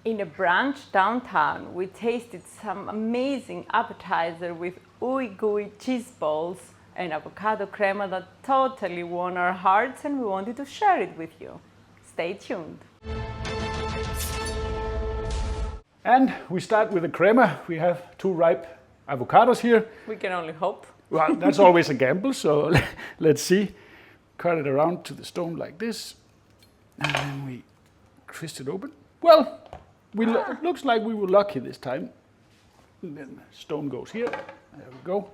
In a brunch downtown, we tasted some amazing appetizer with ooey gooey cheeseballs and avocado crema that totally won our hearts, and we wanted to share it with you. Stay tuned. And we start with the crema. We have 2 ripe avocados here. We can only hope. Well, that's always a gamble, so let's see. Cut it around to the stone like this, and then we twist it open. Well, it looks like we were lucky this time. And then the stone goes here. There we go.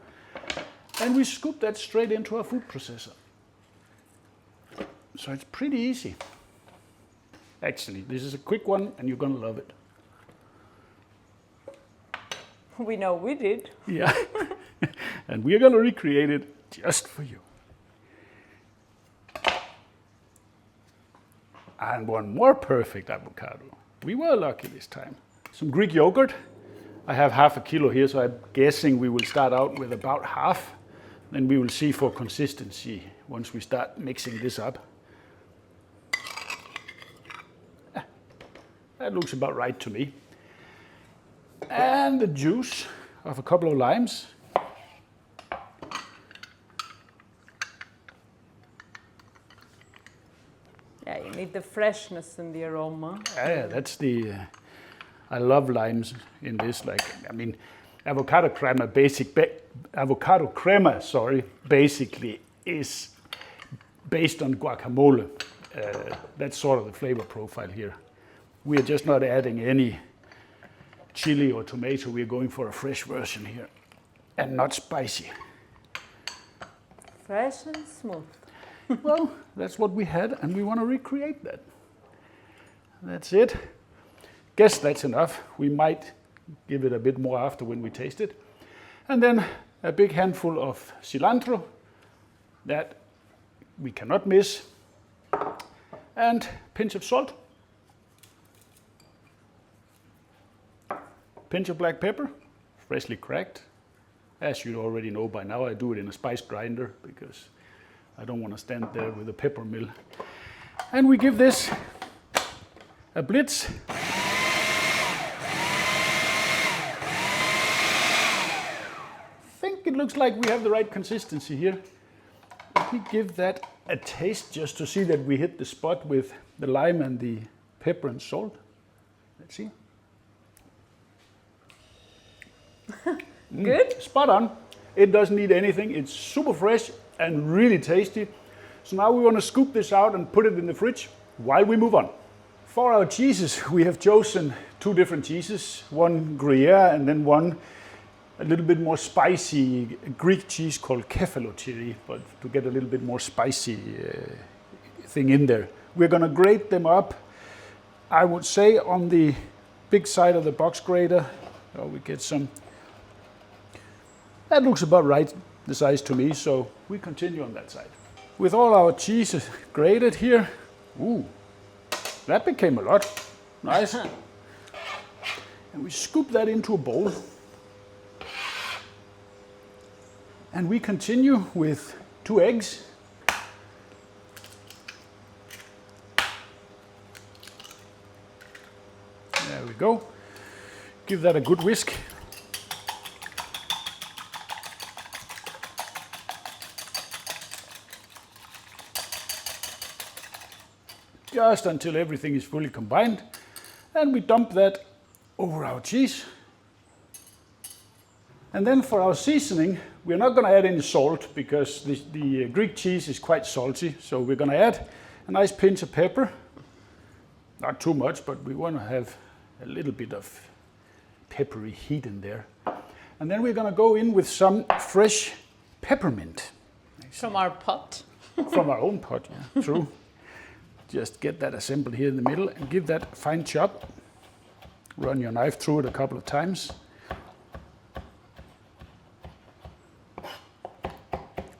And we scoop that straight into our food processor. So it's pretty easy. Actually, this is a quick one, and you're gonna love it. We know we did. Yeah. And we're gonna recreate it just for you. And one more perfect avocado. We were lucky this time. Some Greek yogurt. I have half a kilo here, so I'm guessing we will start out with about half. Then we will see for consistency once we start mixing this up. That looks about right to me. And the juice of a couple of limes. Yeah, you need the freshness and the aroma. Yeah, that's the. I love limes in this. Avocado crema basically is based on guacamole. That's sort of the flavor profile here. We are just not adding any chili or tomato. We're going for a fresh version here, and not spicy. Fresh and smooth. Well, that's what we had, and we want to recreate that. That's it. Guess that's enough. We might give it a bit more after when we taste it. And then a big handful of cilantro that we cannot miss, and pinch of salt, pinch of black pepper, freshly cracked. As you already know by now, I do it in a spice grinder because I don't want to stand there with a pepper mill. And we give this a blitz. I think it looks like we have the right consistency here. Let me give that a taste just to see that we hit the spot with the lime and the pepper and salt. Let's see. Good? Spot on. It doesn't need anything. It's super fresh and really tasty. So now we want to scoop this out and put it in the fridge while we move on. For our cheeses, we have chosen 2 different cheeses, one Gruyere and then one a little bit more spicy Greek cheese called kefalotyri, but to get a little bit more spicy thing in there. We're going to grate them up, I would say, on the big side of the box grater. Oh, we get some. That looks about right, the size to me, so we continue on that side. With all our cheeses grated here, ooh, that became a lot. Nice. And we scoop that into a bowl. And we continue with 2 eggs. There we go. Give that a good whisk. Just until everything is fully combined. And we dump that over our cheese. And then for our seasoning, we're not going to add any salt because the Greek cheese is quite salty. So we're going to add a nice pinch of pepper. Not too much, but we want to have a little bit of peppery heat in there. And then we're going to go in with some fresh peppermint. From our pot. From our own pot, yeah, true. Just get that assembled here in the middle and give that a fine chop. Run your knife through it a couple of times.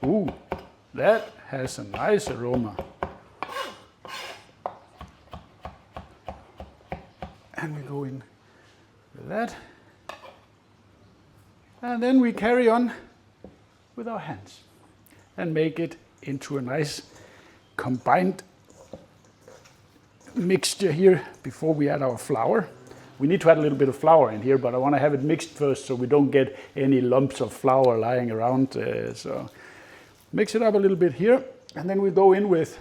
Ooh, that has a nice aroma. And we go in with that. And then we carry on with our hands and make it into a nice combined mixture here before we add our flour. We need to add a little bit of flour in here, but I want to have it mixed first so we don't get any lumps of flour lying around. So mix it up a little bit here, and then we go in with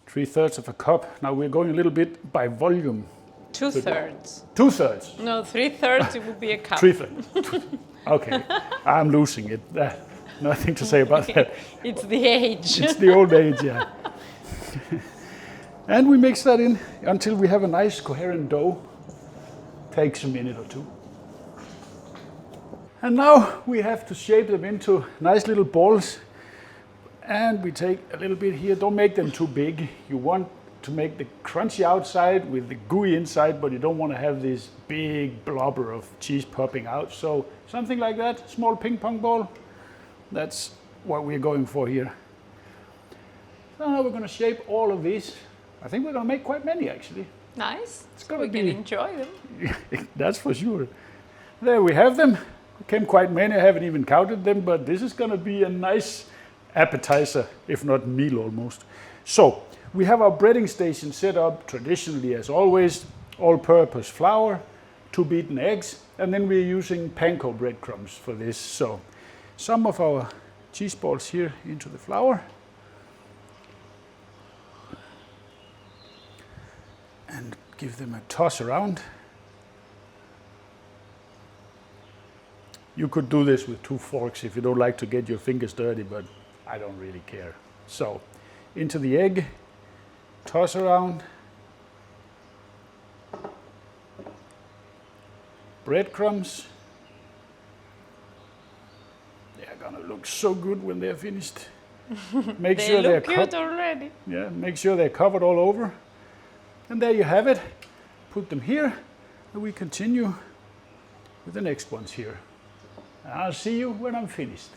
3/3 of a cup. Now we're going a little bit by volume. 2/3. 2/3. No, 3/3 it would be a cup. 3/3. Okay, I'm losing it. Nothing to say about that. It's the age. It's the old age, yeah. And we mix that in until we have a nice coherent dough. Takes a minute or two. And now we have to shape them into nice little balls. And we take a little bit here. Don't make them too big. You want to make the crunchy outside with the gooey inside, but you don't want to have this big blobber of cheese popping out. So something like that, small ping pong ball. That's what we're going for here. So now we're going to shape all of these. I think we're going to make quite many actually. Nice. It's going We to can be. enjoy them. That's for sure. There we have them. Came quite many. I haven't even counted them, but this is going to be a nice appetizer, if not meal almost. So we have our breading station set up traditionally as always, all-purpose flour, 2 beaten eggs, and then we're using panko breadcrumbs for this. So some of our cheese balls here into the flour. And give them a toss around. You could do this with 2 forks if you don't like to get your fingers dirty, but I don't really care. So into the egg, toss around. Breadcrumbs. They're gonna look so good when they're finished. Make They sure look they're cute already. yeah, make sure they're covered all over. And there you have it. Put them here, and we continue with the next ones here. And I'll see you when I'm finished.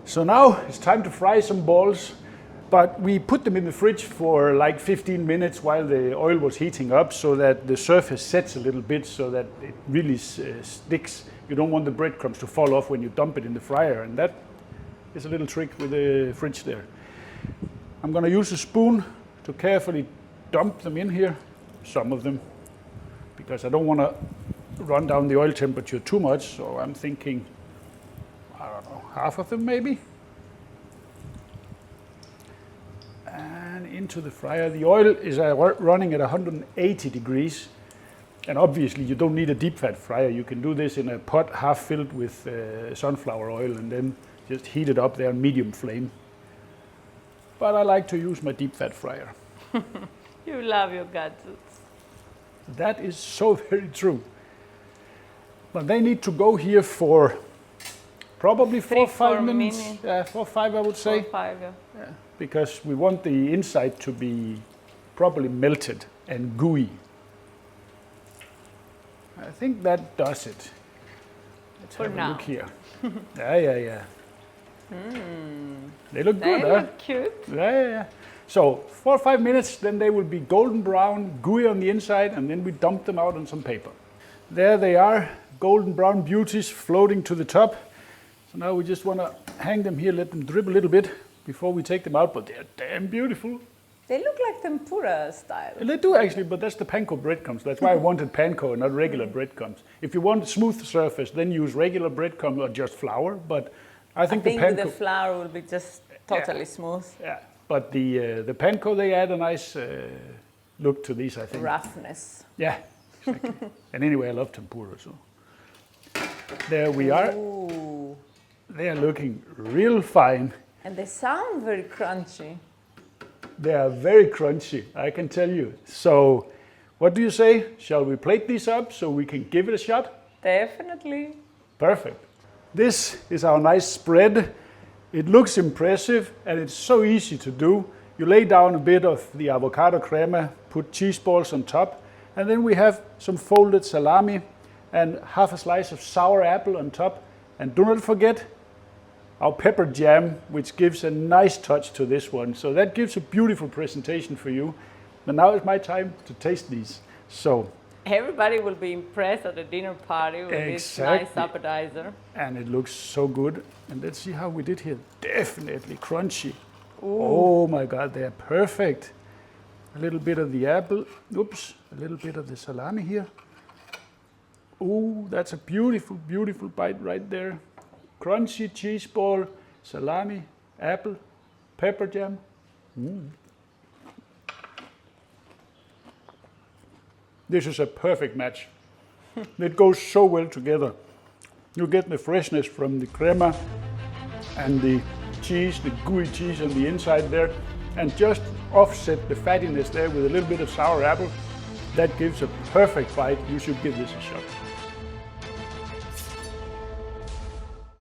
So now it's time to fry some balls, but we put them in the fridge for like 15 minutes while the oil was heating up so that the surface sets a little bit so that it really sticks. You don't want the breadcrumbs to fall off when you dump it in the fryer, and that is a little trick with the fridge there. I'm going to use a spoon to carefully dump them in here, some of them, because I don't want to run down the oil temperature too much, so I'm thinking, I don't know, half of them maybe. And into the fryer. The oil is running at 180 degrees, and obviously you don't need a deep fat fryer. You can do this in a pot half filled with sunflower oil and then just heat it up there on medium flame. But I like to use my deep fat fryer. You love your gadgets. That is so very true. But they need to go here for probably 4 or 5 minutes. Yeah, 4 or 5 I would say. 4 or 5, yeah. Yeah, because we want the inside to be properly melted and gooey. I think that does it. Let's For have now. a look here. Yeah. They look good, They huh? look cute. Yeah. So 4 or 5 minutes, then they will be golden brown, gooey on the inside, and then we dump them out on some paper. There they are, golden brown beauties floating to the top. So now we just want to hang them here, let them drip a little bit before we take them out, but they're damn beautiful. They look like tempura style. And they do actually, but that's the panko breadcrumbs. That's why I wanted panko and not regular breadcrumbs. If you want a smooth surface, then use regular breadcrumbs or just flour, but I think the panko... with the flour will be just totally smooth. Yeah, but the panko, they add a nice look to these, I think. Roughness. Yeah, exactly. And anyway, I love tempura, so. There we are. Ooh. They are looking real fine. And they sound very crunchy. They are very crunchy, I can tell you. So, what do you say? Shall we plate these up so we can give it a shot? Definitely. Perfect. This is our nice spread. It looks impressive and it's so easy to do. You lay down a bit of the avocado crema, put cheese balls on top, and then we have some folded salami and half a slice of sour apple on top. And do not forget our pepper jam, which gives a nice touch to this one. So that gives a beautiful presentation for you. And now it's my time to taste these. So Everybody will be impressed at the dinner party with this nice appetizer. And it looks so good. And let's see how we did here. Definitely crunchy. Ooh. Oh my God, they're perfect. A little bit of the apple. Oops, a little bit of the salami here. Ooh, that's a beautiful, beautiful bite right there. Crunchy cheese ball, salami, apple, pepper jam. This is a perfect match. It goes so well together. You get the freshness from the crema and the cheese, the gooey cheese on the inside there, and just offset the fattiness there with a little bit of sour apple. That gives a perfect bite. You should give this a shot.